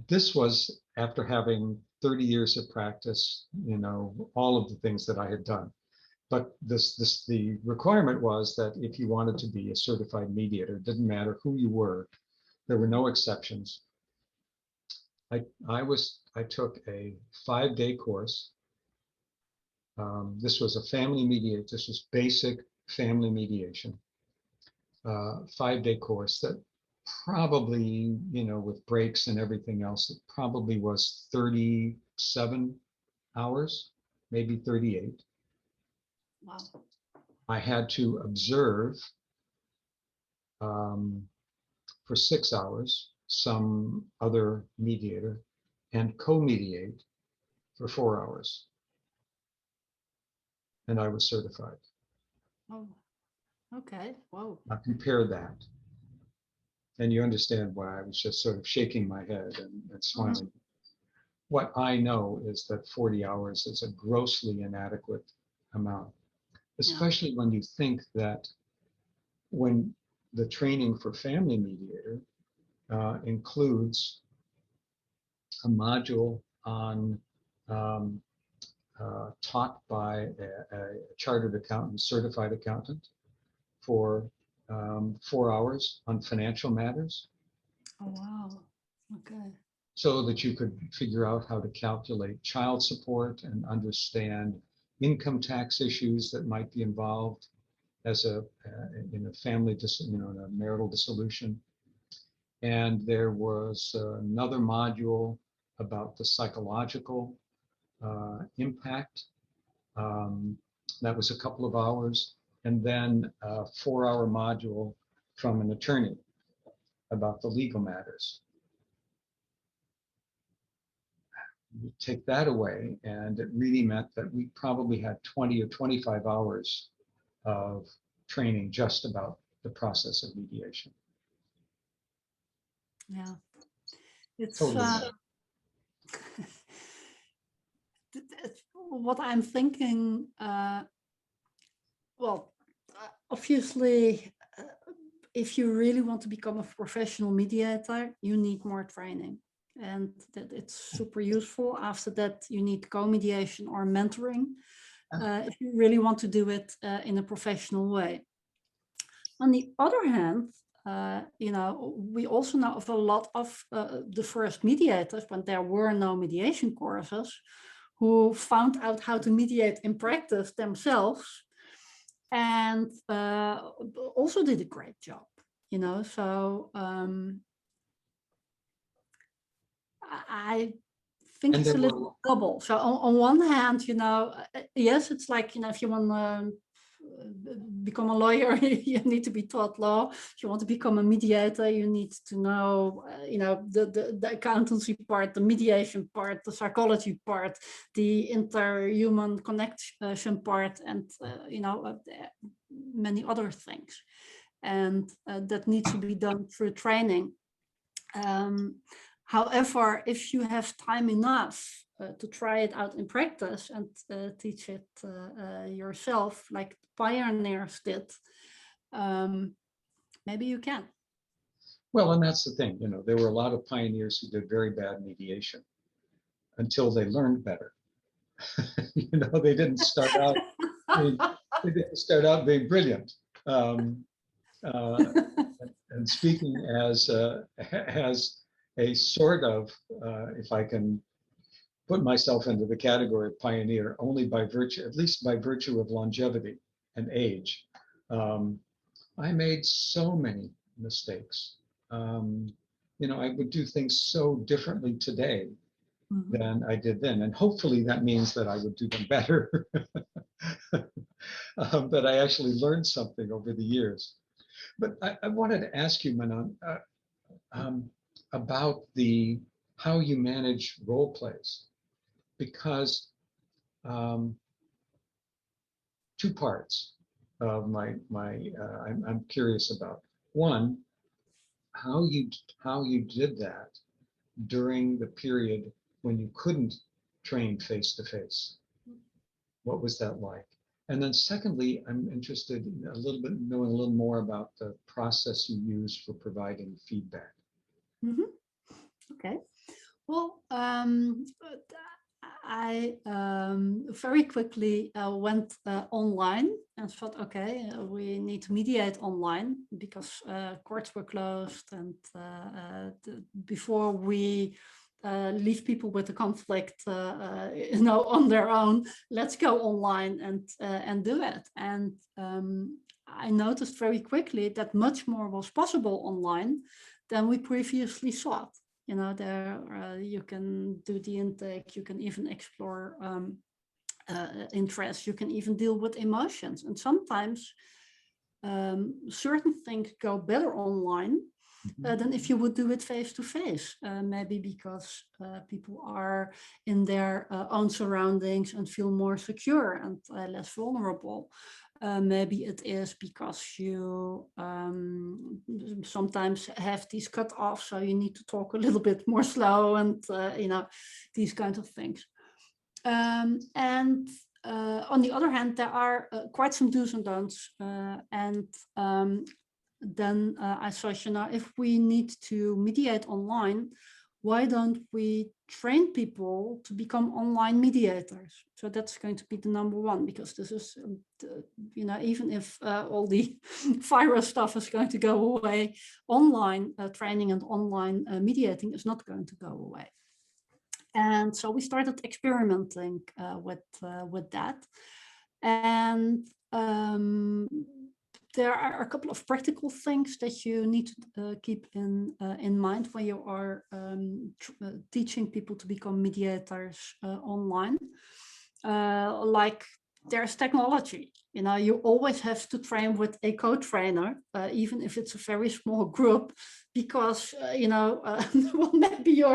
this was after having 30 years of practice, you know, all of the things that I had done. But the requirement was that if you wanted to be a certified mediator, it didn't matter who you were, there were no exceptions. I took a 5-day course. This was a family mediation. This was basic family mediation. 5-day course that probably, you know, with breaks and everything else, it probably was 37 hours, maybe 38. Wow. I had to observe for 6 hours some other mediator and co-mediate for 4 hours. And I was certified. Oh, okay. Whoa. Now compare that. And you understand why I was just sort of shaking my head and smiling. What I know is that 40 hours is a grossly inadequate amount, especially when you think that when the training for family mediator includes a module on taught by a chartered accountant, certified accountant, for 4 hours on financial matters. Oh, wow. Okay. So that you could figure out how to calculate child support and understand income tax issues that might be involved as in a family, in a marital dissolution. And there was another module about the psychological impact. That was a couple of hours. And then a 4-hour module from an attorney about the legal matters. You take that away, and it really meant that we probably had 20 or 25 hours of training just about the process of mediation. Yeah, it's Totally. what I'm thinking. Well, obviously, if you really want to become a professional mediator, you need more training, and that it's super useful. After that, you need co-mediation or mentoring if you really want to do it in a professional way. On the other hand, you know, we also know of a lot of the first mediators when there were no mediation courses, who found out how to mediate in practice themselves, and also did a great job, you know. So I think And it's a there were, little double. So on one hand, you know, yes, it's like, you know, if you want to become a lawyer, you need to be taught law. If you want to become a mediator, you need to know, you know, the accountancy part, the mediation part, the psychology part, the interhuman connection part, and, you know, many other things. And that needs to be done through training. However, if you have time enough to try it out in practice and teach it yourself, like the pioneers did, maybe you can. well, and that's the thing, you know, there were a lot of pioneers who did very bad mediation until they learned better. You know, they didn't start out being brilliant. And speaking as a sort of, if I can put myself into the category of pioneer, only by virtue, at least by virtue of longevity and age, I made so many mistakes. You know, I would do things so differently today than I did then. And hopefully that means that I would do them better. But I actually learned something over the years. But I wanted to ask you, Manon, about how you manage role plays, because two parts of I'm curious about. One, how you did that during the period when you couldn't train face to face. What was that like? And then secondly, I'm interested in knowing a little more about the process you use for providing feedback. Okay. Well, I very quickly went online and thought, okay, we need to mediate online because courts were closed, and before we leave people with a conflict, you know, on their own, let's go online and do it. And I noticed very quickly that much more was possible online than we previously thought. You know, there you can do the intake, you can even explore interests, you can even deal with emotions. And sometimes certain things go better online than if you would do it face to face. Maybe because people are in their own surroundings and feel more secure and less vulnerable. Maybe it is because you sometimes have these cut off, so you need to talk a little bit more slow, and you know, these kinds of things. And on the other hand, there are quite some do's and don'ts. And then I thought, you know, if we need to mediate online, why don't we train people to become online mediators? So that's going to be the number one, because this is, you know, even if all the virus stuff is going to go away, online training and online mediating is not going to go away. And so we started experimenting with that. And there are a couple of practical things that you need to keep in mind when you are teaching people to become mediators online. Like, there's technology. You know, you always have to train with a co-trainer, even if it's a very small group, because you know, well, maybe you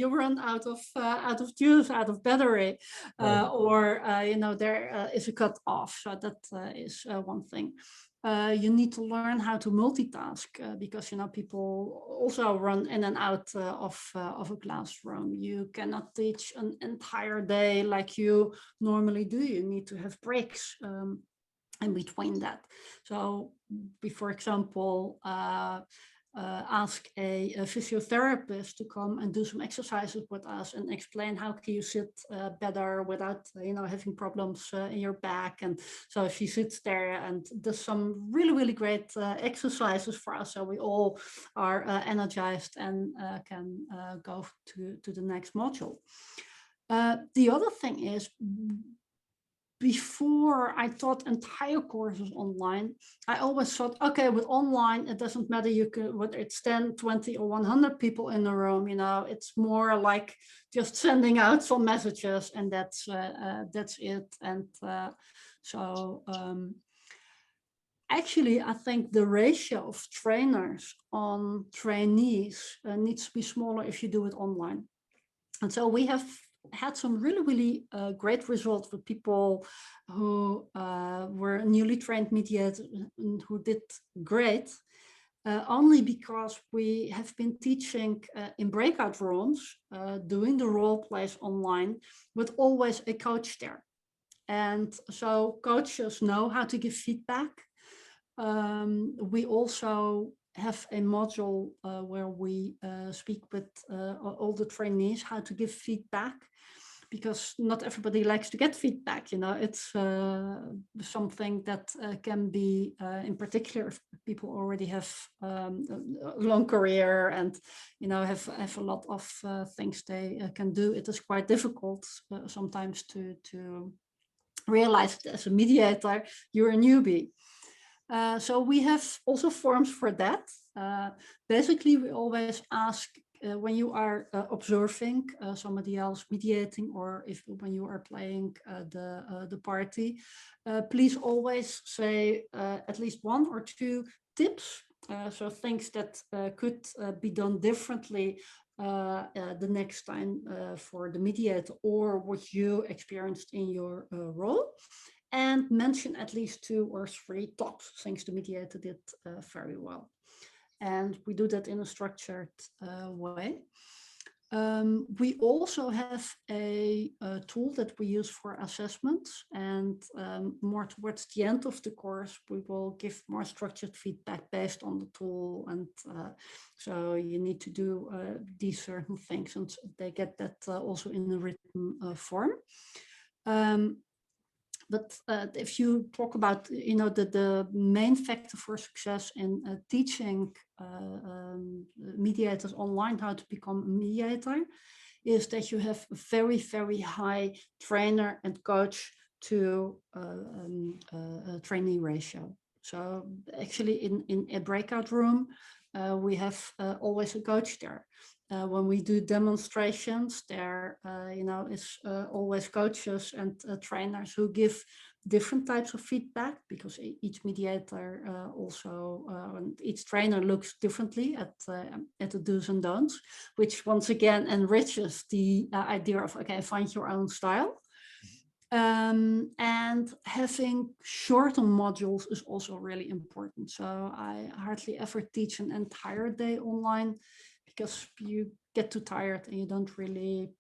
run out of juice, out of battery, or you know, there is a cut off. So that is one thing. You need to learn how to multitask because, you know, people also run in and out of a classroom. You cannot teach an entire day like you normally do. You need to have breaks in between that. So, for example, ask a physiotherapist to come and do some exercises with us and explain how can you sit better without having problems in your back. And so she sits there and does some really great exercises for us, so we all are energized and can go to the next module. The other thing is, before I taught entire courses online, I always thought, okay, with online, it doesn't matter whether it's 10, 20 or 100 people in a room, it's more like just sending out some messages and that's it. And actually, I think the ratio of trainers on trainees needs to be smaller if you do it online. And so we have had some really great results with people who were newly trained mediators and who did great, only because we have been teaching in breakout rooms, doing the role plays online, with always a coach there. And so coaches know how to give feedback. We also have a module where we speak with all the trainees how to give feedback, because not everybody likes to get feedback. It's something that can be, in particular, if people already have a long career and have a lot of things they can do. It is quite difficult sometimes to realize that as a mediator you're a newbie. So we have also forms for that. Basically, we always ask when you are observing somebody else mediating, or when you are playing the party, please always say at least 1 or 2 tips. So things that could be done differently the next time for the mediator, or what you experienced in your role. And mention at least 2 or 3 top things the mediator did very well. And we do that in a structured way. We also have a tool that we use for assessments, and more towards the end of the course, we will give more structured feedback based on the tool. And so you need to do these certain things, and they get that also in a written form. But if you talk about, the main factor for success in teaching mediators online how to become a mediator is that you have a very high trainer and coach to trainee ratio. So actually in a breakout room, we have always a coach there. When we do demonstrations, there is always coaches and trainers who give different types of feedback, because each mediator each trainer looks differently at the do's and don'ts, which once again enriches the idea of, okay, find your own style. And having shorter modules is also really important. So I hardly ever teach an entire day online, because you get too tired and you don't really,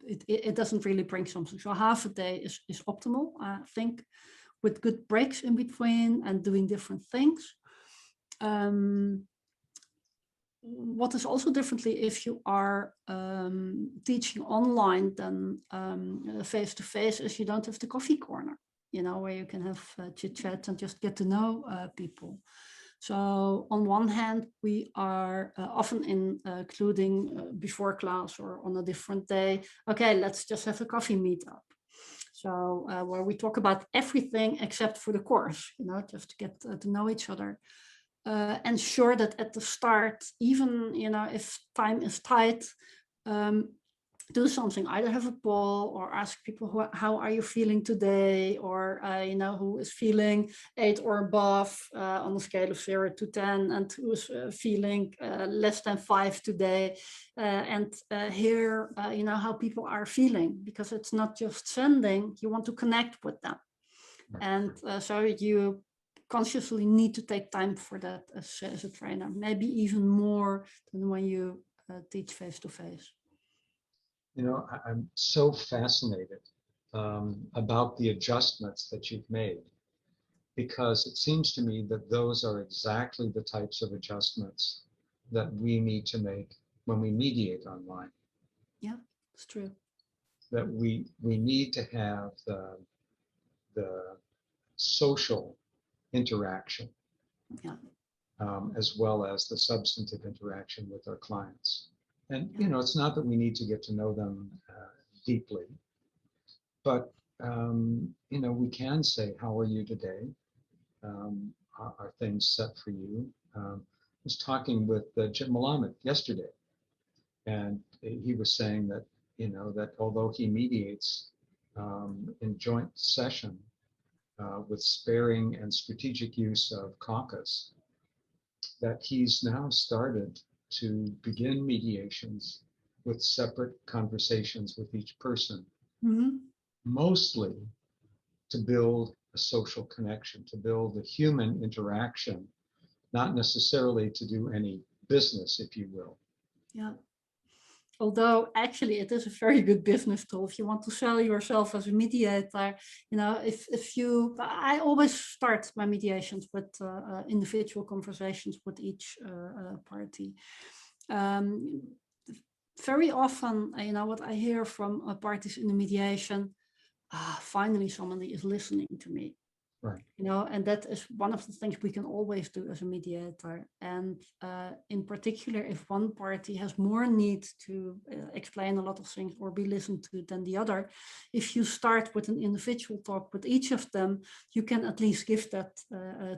it doesn't really bring something. So half a day is optimal, I think, with good breaks in between and doing different things. What is also differently if you are teaching online than face-to-face is you don't have the coffee corner, where you can have chit-chat and just get to know people. So on one hand, we are often including before class or on a different day, okay, let's just have a coffee meetup. So where we talk about everything except for the course, just to get to know each other. Ensure that at the start, even if time is tight, do something, either have a poll or ask people how are you feeling today, or who is feeling 8 or above on a scale of 0 to 10, and who is feeling less than 5 today, and hear how people are feeling, because it's not just sending, you want to connect with them. And so you consciously need to take time for that as a trainer, maybe even more than when you teach face-to-face. I'm so fascinated about the adjustments that you've made because it seems to me that those are exactly the types of adjustments that we need to make when we mediate online. Yeah, it's true. That we need to have the social interaction, Yeah. as well as the substantive interaction with our clients. And, Yeah. it's not that we need to get to know them deeply, but, we can say, how are you today? Are things set for you? I was talking with Jim Malamet yesterday, and he was saying that, that although he mediates in joint session with sparing and strategic use of caucus, that he's now started to begin mediations with separate conversations with each person, mostly to build a social connection, to build a human interaction, not necessarily to do any business, if you will. Yeah. Although actually it is a very good business tool if you want to sell yourself as a mediator. I always start my mediations with individual conversations with each party. Very often, what I hear from parties in the mediation, finally somebody is listening to me. Right. And that is one of the things we can always do as a mediator. And in particular, if one party has more need to explain a lot of things or be listened to than the other, if you start with an individual talk with each of them, you can at least give that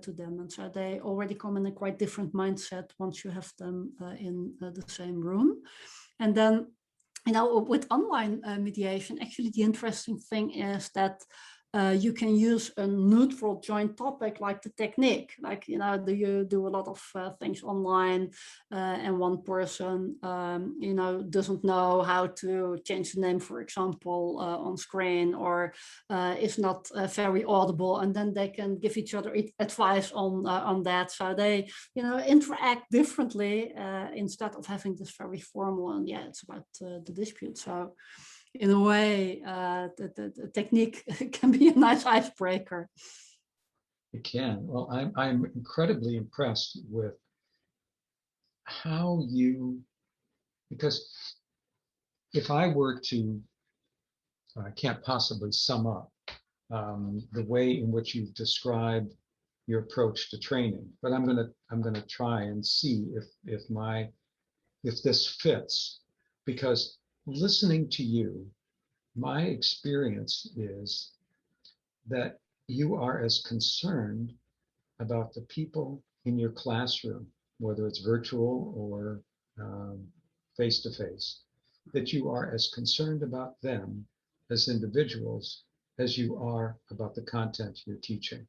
to them. And so they already come in a quite different mindset once you have them in the same room. And then, with online mediation, actually the interesting thing is that you can use a neutral joint topic like the technique, like, do you do a lot of things online and one person, doesn't know how to change the name, for example, on screen, or is not very audible, and then they can give each other advice on that. So they, interact differently instead of having this very formal, and it's about the dispute. So in a way, the technique can be a nice icebreaker. It can. Well, I'm incredibly impressed with how because if I were to, I can't possibly sum up the way in which you've described your approach to training, but I'm gonna try and see if this fits, because listening to you, my experience is that you are as concerned about the people in your classroom, whether it's virtual or face-to-face, that you are as concerned about them as individuals as you are about the content you're teaching.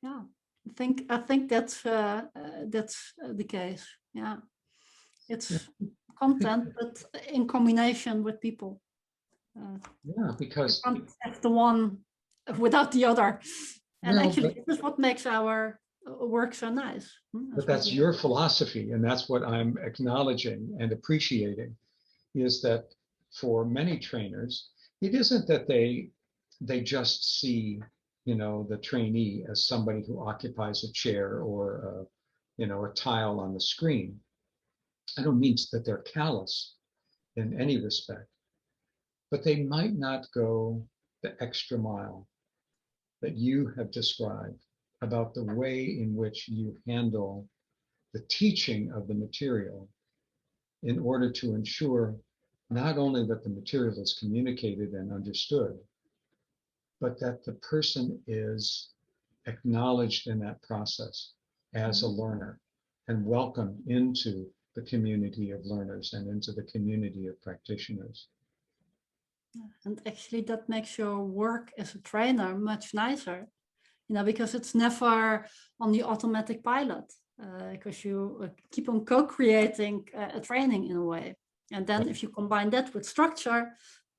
Yeah, I think that's the case. Yeah, it's content, but in combination with people. Yeah, because you can't have the one without the other. And actually, this is what makes our work so nice. But that's your philosophy, and that's what I'm acknowledging and appreciating, is that for many trainers, it isn't that they just see, the trainee as somebody who occupies a chair or a tile on the screen. I don't mean that they're callous in any respect, but they might not go the extra mile that you have described about the way in which you handle the teaching of the material in order to ensure not only that the material is communicated and understood, but that the person is acknowledged in that process as a learner and welcomed into the community of learners and into the community of practitioners. And actually that makes your work as a trainer much nicer, because it's never on the automatic pilot, because you keep on co-creating a training in a way. And then if you combine that with structure,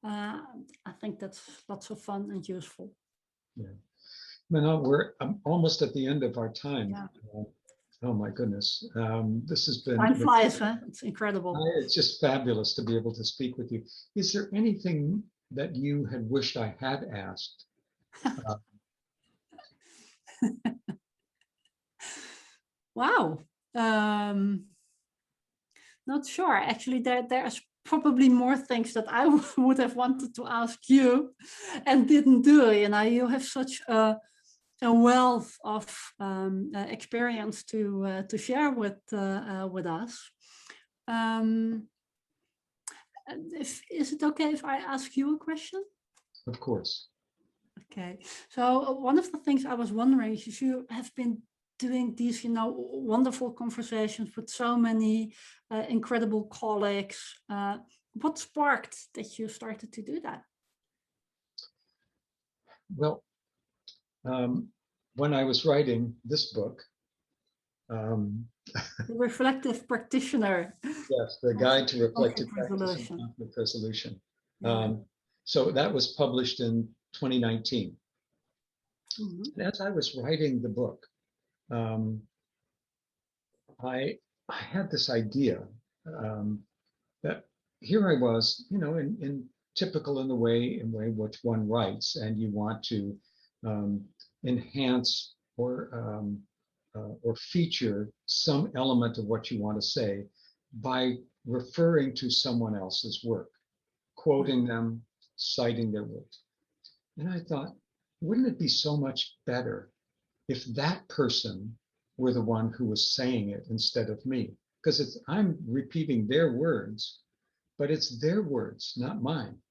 I think that's lots of fun and useful. Yeah. Manon, I'm almost at the end of our time. Yeah. Oh my goodness. This has been— Time flies, huh? It's incredible. It's just fabulous to be able to speak with you. Is there anything that you had wished I had asked Wow. Not sure. Actually, there's probably more things that I would have wanted to ask you and didn't do. You know, you have such a wealth of experience to share with us. Is it okay if I ask you a question? Of course. Okay. So one of the things I was wondering is you have been doing these, you know, wonderful conversations with so many incredible colleagues. What sparked that you started to do that? Well, when I was writing this book, The reflective practitioner. yes, the guide to reflective Conflict practice and resolution. conflict resolution. Yeah. So that was published in 2019. Mhm. And as I was writing the book, I had this idea that here I was, you know, in typical in the way which one writes, and you want to enhance or feature some element of what you want to say by referring to someone else's work, quoting them, citing their work. And I thought, wouldn't it be so much better if that person were the one who was saying it instead of me? Because I'm repeating their words, but it's their words, not mine.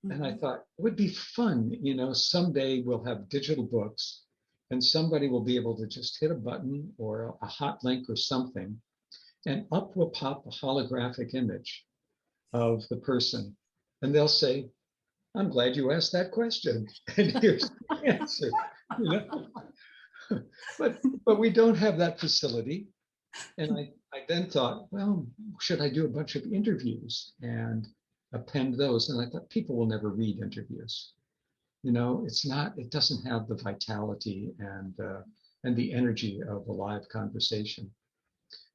And I thought it would be fun, you know, someday we'll have digital books and somebody will be able to just hit a button or a hot link or something, and up will pop a holographic image of the person. And they'll say, I'm glad you asked that question. And here's the answer. You know? But we don't have that facility. And I then thought, well, should I do a bunch of interviews and append those? And I thought people will never read interviews. You know, it doesn't have the vitality and the energy of a live conversation.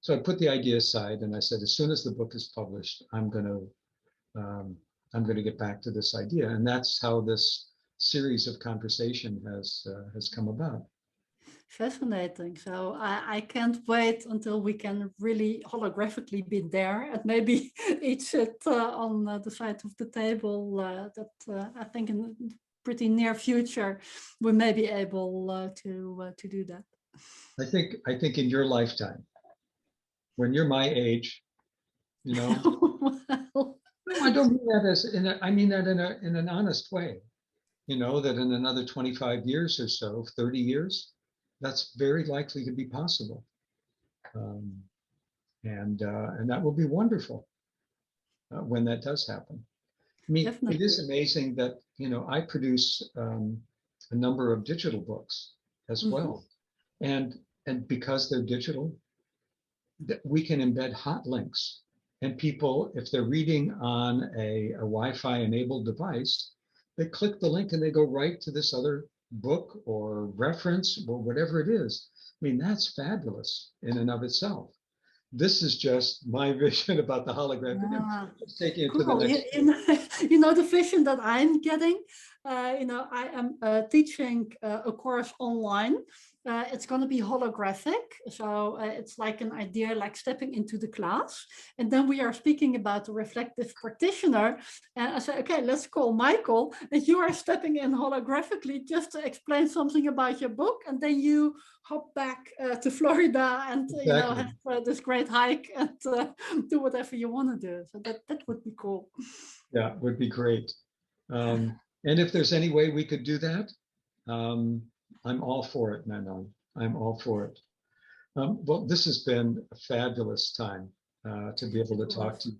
So I put the idea aside and I said, as soon as the book is published, I'm going to get back to this idea. And that's how this series of conversation has come about. Fascinating. So I can't wait until we can really holographically be there and maybe each sit on the side of the table. That I think in the pretty near future we may be able to do that. I think in your lifetime, when you're my age, you know, Well, no, I don't mean that I mean that in an honest way. You know, that in another 25 years or so, 30 years, that's very likely to be possible. Um, and that will be wonderful when that does happen. I mean, it is definitely. amazing that, you know, I produce a number of digital books as well. And because they're digital, that we can embed hot links. And people, if they're reading on a Wi-Fi enabled device, they click the link and they go right to this other book or reference or whatever it is. I mean, that's fabulous in and of itself. This is just my vision about the holographic. Yeah. Let's take it to the Cool. next. You know, the vision that I'm getting, you know, I am teaching a course online. It's going to be holographic. So it's like an idea like stepping into the class. And then we are speaking about the reflective practitioner. And I say, okay, let's call Michael. And you are stepping in holographically just to explain something about your book. And then you hop back to Florida and, you know, Exactly. have this great hike and do whatever you want to do. So that would be cool. Yeah, would be great. And if there's any way we could do that, I'm all for it, Manon. I'm all for it. Well, this has been a fabulous time to be able to talk to you.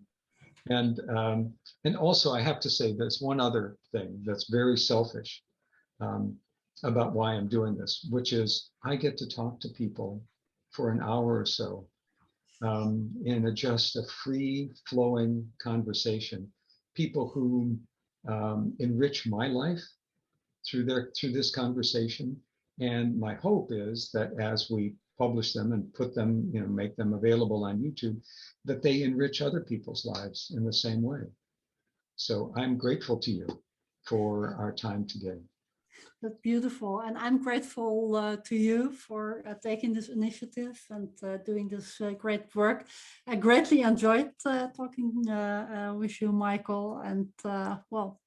And also, I have to say, there's one other thing that's very selfish about why I'm doing this, which is I get to talk to people for an hour or so in just a free flowing conversation. People who enrich my life through this conversation. And my hope is that as we publish them and put them, you know, make them available on YouTube, that they enrich other people's lives in the same way. So I'm grateful to you for our time today. That's beautiful. And I'm grateful to you for taking this initiative and doing this great work. I greatly enjoyed talking with you, Michael. And well,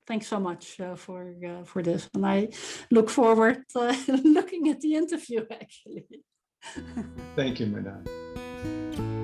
thanks so much for this. And I look forward to looking at the interview, actually. Thank you, Manon.